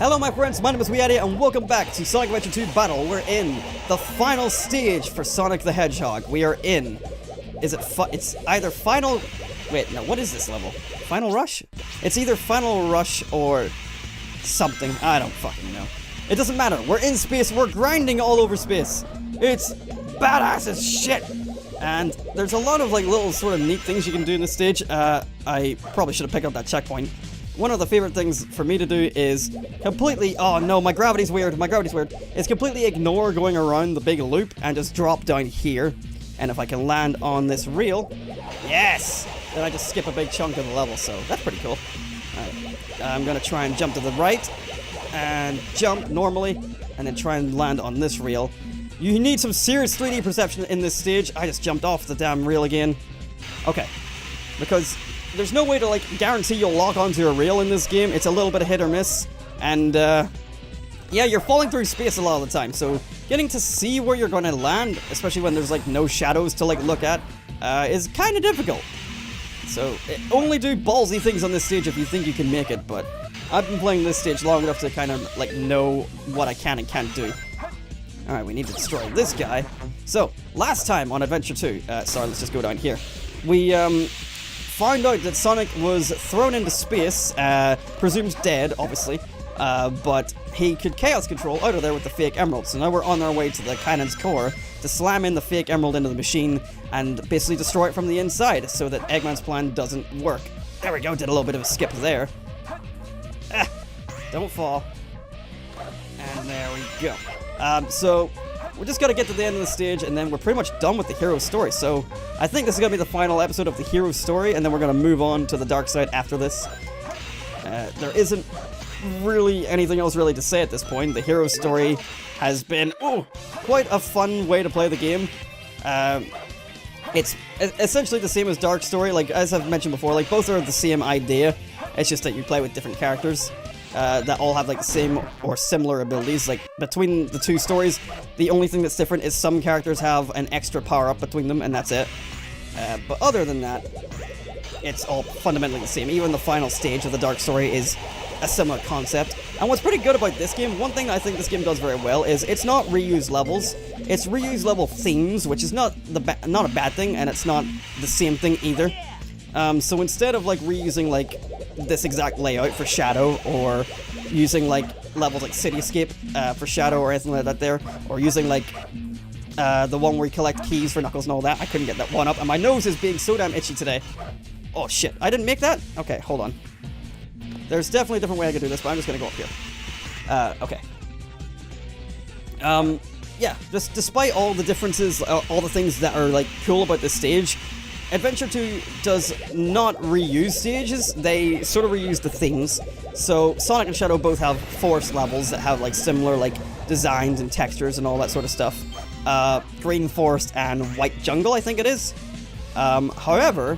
Hello my friends, my name is WeeAddy and welcome back to Sonic Adventure 2 Battle. We're in the final stage for Sonic the Hedgehog. We are in... it's either final... Wait, no, what is this level? Final Rush? It's either Final Rush or something. I don't fucking know. It doesn't matter. We're in space. We're grinding all over space. It's badass as shit. And there's a lot of like little sort of neat things you can do in this stage. I probably should have picked up that checkpoint. One of the favorite things for me to do is completely... Oh no, my gravity's weird. My gravity's weird. Is completely ignore going around the big loop and just drop down here. And if I can land on this reel... Yes! Then I just skip a big chunk of the level, so that's pretty cool. Alright, I'm gonna try and jump to the right. And jump normally. And then try and land on this reel. You need some serious 3D perception in this stage. I just jumped off the damn reel again. Okay. Because... there's no way to, like, guarantee you'll lock onto a reel in this game. It's a little bit of hit or miss. And, yeah, you're falling through space a lot of the time. So, getting to see where you're going to land, especially when there's, like, no shadows to, like, look at, is kind of difficult. So, only do ballsy things on this stage if you think you can make it. But I've been playing this stage long enough to kind of, like, know what I can and can't do. Alright, we need to destroy this guy. So, last time on Adventure 2, sorry, let's just go down here. We, found out that Sonic was thrown into space, presumed dead, obviously, but he could chaos control out of there with the fake emerald. So now we're on our way to the cannon's core to slam in the fake emerald into the machine and basically destroy it from the inside so that Eggman's plan doesn't work. There we go, did a little bit of a skip there. Ah, don't fall. And there we go. So... we're just gonna get to the end of the stage, and then we're pretty much done with the hero's story. So, I think this is gonna be the final episode of the hero's story, and then we're gonna move on to the dark side after this. There isn't really anything else really to say at this point. The hero's story has been, quite a fun way to play the game. It's essentially the same as Dark Story, like, as I've mentioned before, like, both are the same idea. It's just that you play with different characters. That all have like the same or similar abilities. Like between the two stories, the only thing that's different is some characters have an extra power-up between them, and that's it. But other than that, it's all fundamentally the same. Even the final stage of the Dark Story is a similar concept. And what's pretty good about this game, one thing I think this game does very well, is it's not reused levels. It's reused level themes, which is not a bad thing, and it's not the same thing either. So instead of like reusing like this exact layout for Shadow, or using like levels like Cityscape for Shadow or anything like that there, or using like the one where you collect keys for Knuckles and all that, I couldn't get that one up, and my nose is being so damn itchy today. Oh shit, I didn't make that? Okay, hold on. There's definitely a different way I could do this, but I'm just gonna go up here. Okay. Yeah, just despite all the differences, all the things that are like cool about this stage, Adventure 2 does not reuse stages, they sort of reuse the things. So Sonic and Shadow both have forest levels that have like similar like designs and textures and all that sort of stuff. Green Forest and White Jungle, I think it is. However,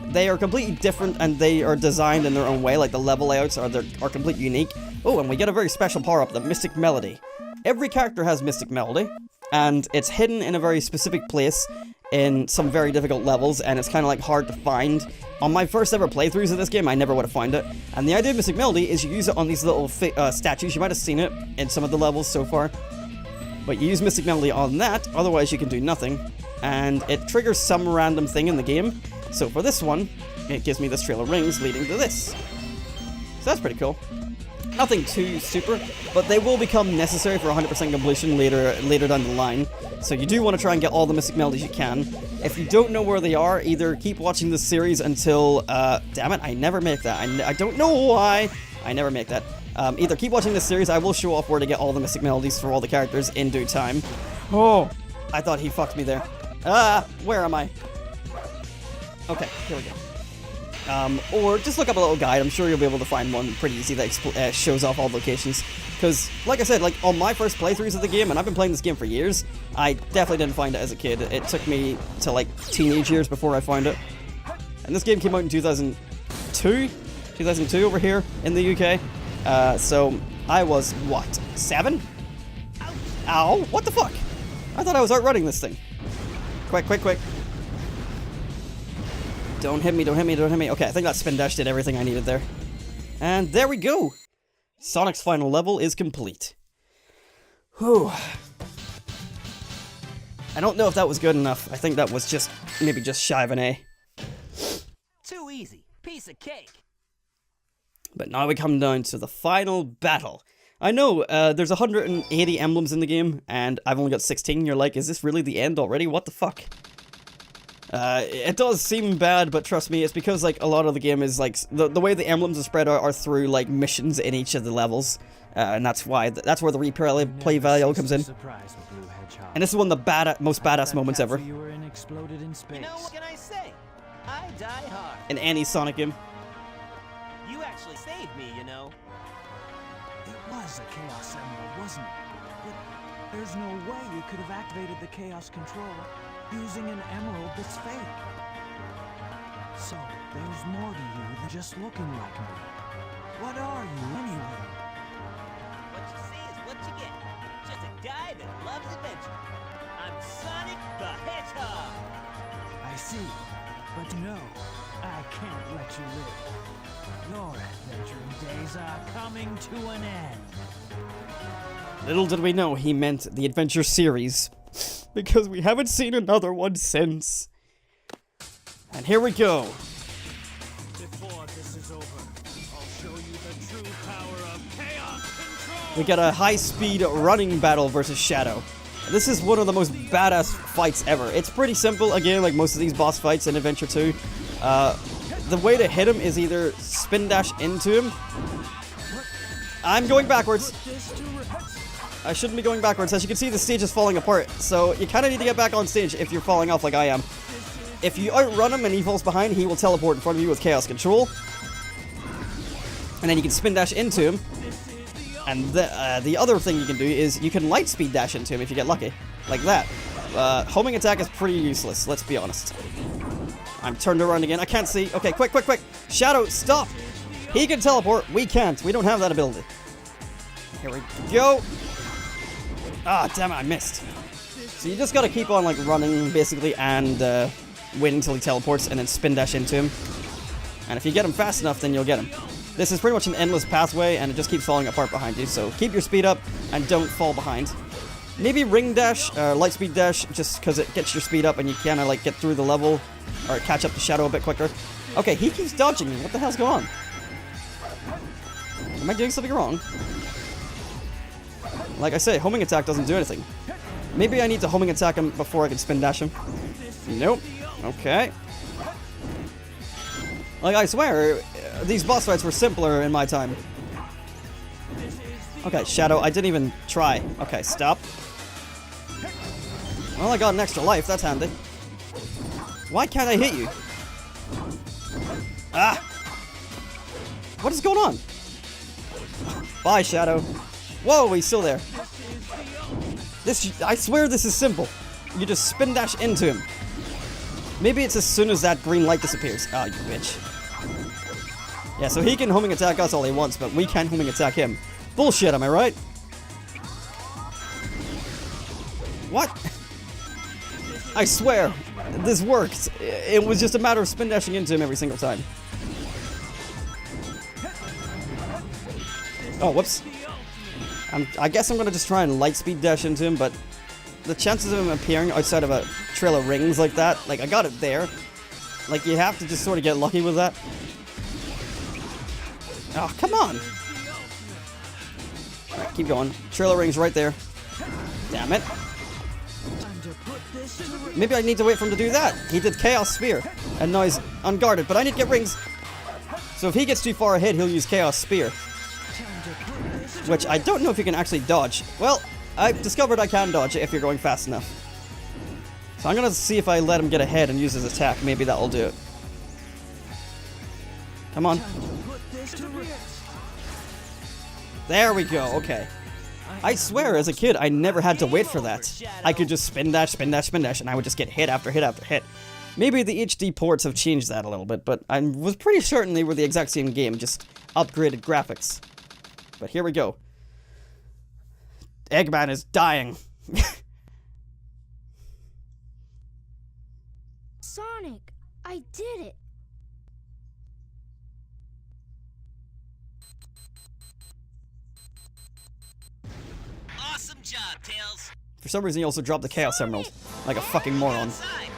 they are completely different and they are designed in their own way, like the level layouts are completely unique. Oh, and we get a very special power-up, the Mystic Melody. Every character has Mystic Melody, and it's hidden in a very specific place in some very difficult levels, and it's kind of like hard to find. On my first ever playthroughs of this game, I never would have found it. And the idea of Mystic Melody is you use it on these little statues. You might have seen it in some of the levels so far. But you use Mystic Melody on that, otherwise you can do nothing. And it triggers some random thing in the game. So for this one, it gives me this trail of rings leading to this. So that's pretty cool. Nothing too super, but they will become necessary for 100% completion later down the line. So you do want to try and get all the Mystic Melodies you can. If you don't know where they are, either keep watching this series until... damn it, I never make that. I don't know why I never make that. Either keep watching this series, I will show off where to get all the Mystic Melodies for all the characters in due time. Oh, I thought he fucked me there. Where am I? Okay, here we go. Or just look up a little guide. I'm sure you'll be able to find one pretty easy that shows off all the locations. Because, like I said, like on my first playthroughs of the game, and I've been playing this game for years, I definitely didn't find it as a kid. It took me to like teenage years before I found it. And this game came out in 2002 over here in the UK. So I was, what, 7? Ow, what the fuck? I thought I was outrunning this thing. Quick, quick, quick. Don't hit me, don't hit me, don't hit me. Okay, I think that spin dash did everything I needed there. And there we go. Sonic's final level is complete. Whew. I don't know if that was good enough. I think that was just, maybe just shy of an A. Too easy. Piece of cake. But now we come down to the final battle. I know, there's 180 emblems in the game, and I've only got 16. You're like, is this really the end already? What the fuck? It does seem bad, but trust me, it's because, like, a lot of the game is, like, the way the emblems are spread out are through, like, missions in each of the levels. And that's why, that's where the replay value comes in. And this is one of the most badass moments ever. You know, what can I say? I die hard. In any Sonic game. You actually saved me, you know. It was a Chaos Emerald, wasn't it? But there's no way you could have activated the Chaos Controller using an emerald that's fake. So, there's more to you than just looking like me. What are you, anyway? What you see is what you get. Just a guy that loves adventure. I'm Sonic the Hedgehog. I see. But no, I can't let you live. Your adventuring days are coming to an end. Little did we know he meant the adventure series. Because we haven't seen another one since. And here we go. Before this is over, I'll show you the true power of Chaos Control. We got a high-speed running battle versus Shadow. This is one of the most badass fights ever. It's pretty simple, again, like most of these boss fights in Adventure 2. The way to hit him is either spin dash into him. I'm going backwards. I shouldn't be going backwards. As you can see, the stage is falling apart. So you kind of need to get back on stage if you're falling off like I am. If you outrun him and he falls behind, he will teleport in front of you with Chaos Control. And then you can spin dash into him. And the other thing you can do is you can light speed dash into him if you get lucky. Like that. Homing attack is pretty useless, let's be honest. I'm turned around again. I can't see. Okay, quick, quick, quick. Shadow, stop! He can teleport. We can't. We don't have that ability. Here we go. Ah, damn it, I missed. So you just gotta keep on, like, running, basically, and wait until he teleports, and then spin dash into him. And if you get him fast enough, then you'll get him. This is pretty much an endless pathway, and it just keeps falling apart behind you, so keep your speed up, and don't fall behind. Maybe ring dash, light speed dash, just because it gets your speed up, and you kind of, like, get through the level, or catch up to Shadow a bit quicker. Okay, he keeps dodging me. What the hell's going on? Am I doing something wrong? Like I say, homing attack doesn't do anything. Maybe I need to homing attack him before I can spin dash him. Nope. Okay. Like, I swear, these boss fights were simpler in my time. Okay, Shadow, I didn't even try. Okay, stop. Well, I got an extra life, that's handy. Why can't I hit you? Ah! What is going on? Bye, Shadow. Whoa, he's still there. I swear this is simple. You just spin dash into him. Maybe it's as soon as that green light disappears. Ah, you bitch. Yeah, so he can homing attack us all he wants, but we can't homing attack him. Bullshit, am I right? What? I swear, this worked. It was just a matter of spin dashing into him every single time. Oh, whoops. I guess I'm gonna just try and light speed dash into him, but the chances of him appearing outside of a trail of rings like that, like, I got it there. Like, you have to just sort of get lucky with that. Oh, come on! Alright, keep going. Trail of rings right there. Damn it. Maybe I need to wait for him to do that. He did Chaos Spear, and now he's unguarded, but I need to get rings. So if he gets too far ahead, he'll use Chaos Spear. Which I don't know if you can actually dodge. Well, I've discovered I can dodge it if you're going fast enough. So I'm gonna see if I let him get ahead and use his attack. Maybe that'll do it. Come on. There we go, okay. I swear, as a kid, I never had to wait for that. I could just spin dash, spin dash, spin dash, and I would just get hit after hit after hit. Maybe the HD ports have changed that a little bit, but I was pretty certain they were the exact same game, just upgraded graphics. But here we go. Eggman is dying. Sonic, I did it. Awesome job, Tails. For some reason, he also dropped the Chaos Emerald. Like a fucking moron. Outside.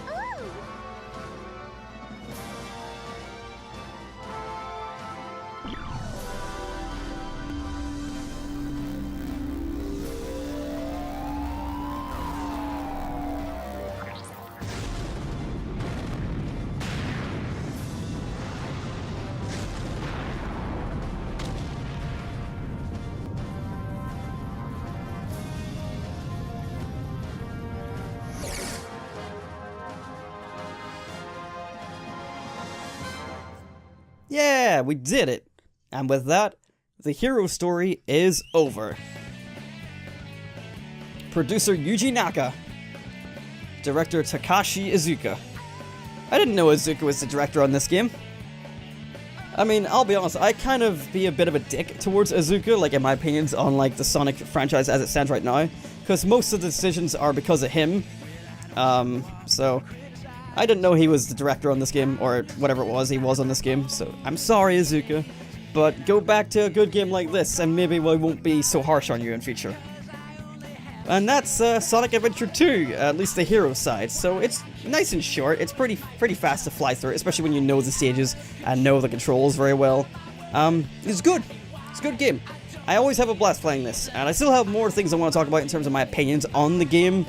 Yeah, we did it! And with that, the hero story is over. Producer Yuji Naka. Director Takashi Iizuka. I didn't know Iizuka was the director on this game. I mean, I'll be honest, I kind of be a bit of a dick towards Iizuka, like in my opinions on like the Sonic franchise as it stands right now, because most of the decisions are because of him. So I didn't know he was the director on this game, or whatever it was he was on this game, so I'm sorry, Iizuka. But go back to a good game like this, and maybe we won't be so harsh on you in future. And that's Sonic Adventure 2, at least the hero side. So it's nice and short, it's pretty fast to fly through, especially when you know the stages and know the controls very well. It's good. It's a good game. I always have a blast playing this, and I still have more things I want to talk about in terms of my opinions on the game.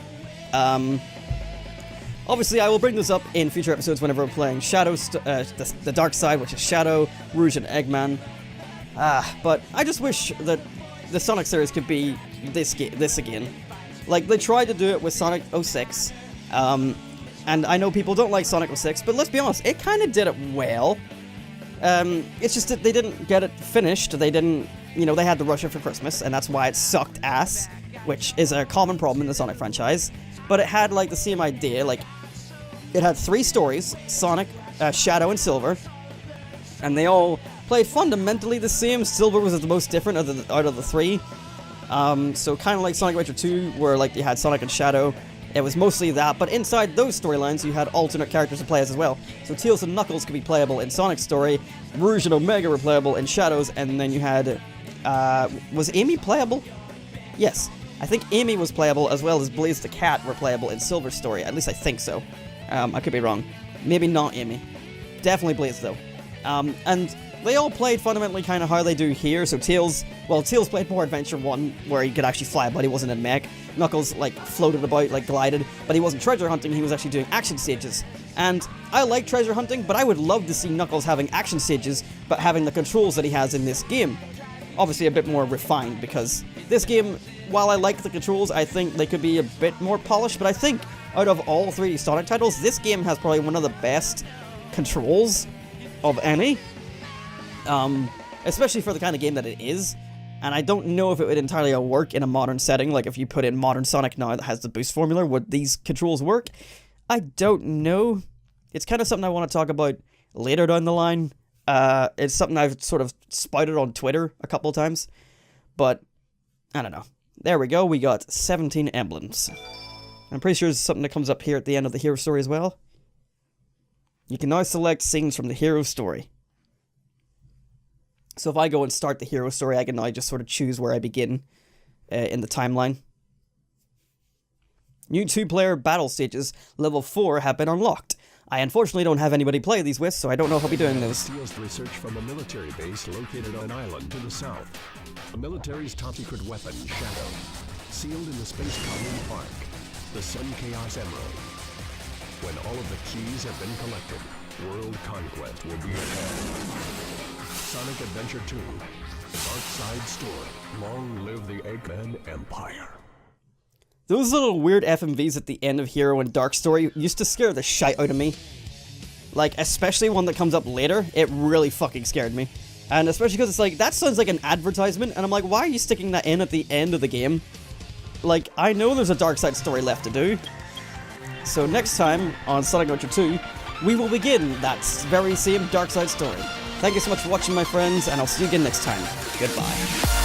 Obviously, I will bring this up in future episodes whenever we're playing Shadow, the Dark Side, which is Shadow, Rouge, and Eggman. But I just wish that the Sonic series could be this again. Like, they tried to do it with Sonic 06, and I know people don't like Sonic 06, but let's be honest, it kind of did it well. It's just that they didn't get it finished, they didn't, you know, they had to rush it for Christmas, and that's why it sucked ass, which is a common problem in the Sonic franchise. But it had, like, the same idea, like, it had 3 stories, Sonic, Shadow, and Silver, and they all played fundamentally the same. Silver was the most different out of the 3. So kind of like Sonic Adventure 2, where like you had Sonic and Shadow, it was mostly that, but inside those storylines you had alternate characters to play as well. So Tails and Knuckles could be playable in Sonic's story, Rouge and Omega were playable in Shadow's, and then you had, was Amy playable? Yes, I think Amy was playable, as well as Blaze the Cat were playable in Silver's story, at least I think so. I could be wrong. Maybe not Amy. Definitely Blaze though. And they all played fundamentally kind of how they do here. So Tails played more Adventure 1, where he could actually fly, but he wasn't in mech. Knuckles, like, floated about, like, glided, but he wasn't treasure hunting, he was actually doing action stages. And I like treasure hunting, but I would love to see Knuckles having action stages, but having the controls that he has in this game. Obviously a bit more refined, because this game, while I like the controls, I think they could be a bit more polished, but I think out of all 3D Sonic titles, this game has probably one of the best controls of any. Especially for the kind of game that it is. And I don't know if it would entirely work in a modern setting, like if you put in modern Sonic now that has the boost formula, would these controls work? I don't know. It's kind of something I want to talk about later down the line. It's something I've sort of spouted on Twitter a couple of times. But, I don't know. There we go, we got 17 emblems. I'm pretty sure there's something that comes up here at the end of the hero story as well. You can now select scenes from the hero story. So if I go and start the hero story, I can now just sort of choose where I begin in the timeline. New 2-player battle stages, level 4, have been unlocked. I unfortunately don't have anybody play these with, so I don't know if I'll be doing those. Steals research from a military base located on an island to the south. The military's top secret weapon, Shadow, sealed in the space colony park, the Sun Chaos Emerald. When all of the keys have been collected, world conquest will be at hand. Sonic Adventure 2, the Dark Side Story. Long live the Eggman Empire. Those little weird FMVs at the end of Hero and Dark Story used to scare the shite out of me. Like, especially one that comes up later, it really fucking scared me. And especially because it's like, that sounds like an advertisement, and I'm like, why are you sticking that in at the end of the game? Like, I know there's a Dark Side Story left to do. So next time on Sonic Adventure 2, we will begin that very same Dark Side Story. Thank you so much for watching, my friends, and I'll see you again next time. Goodbye.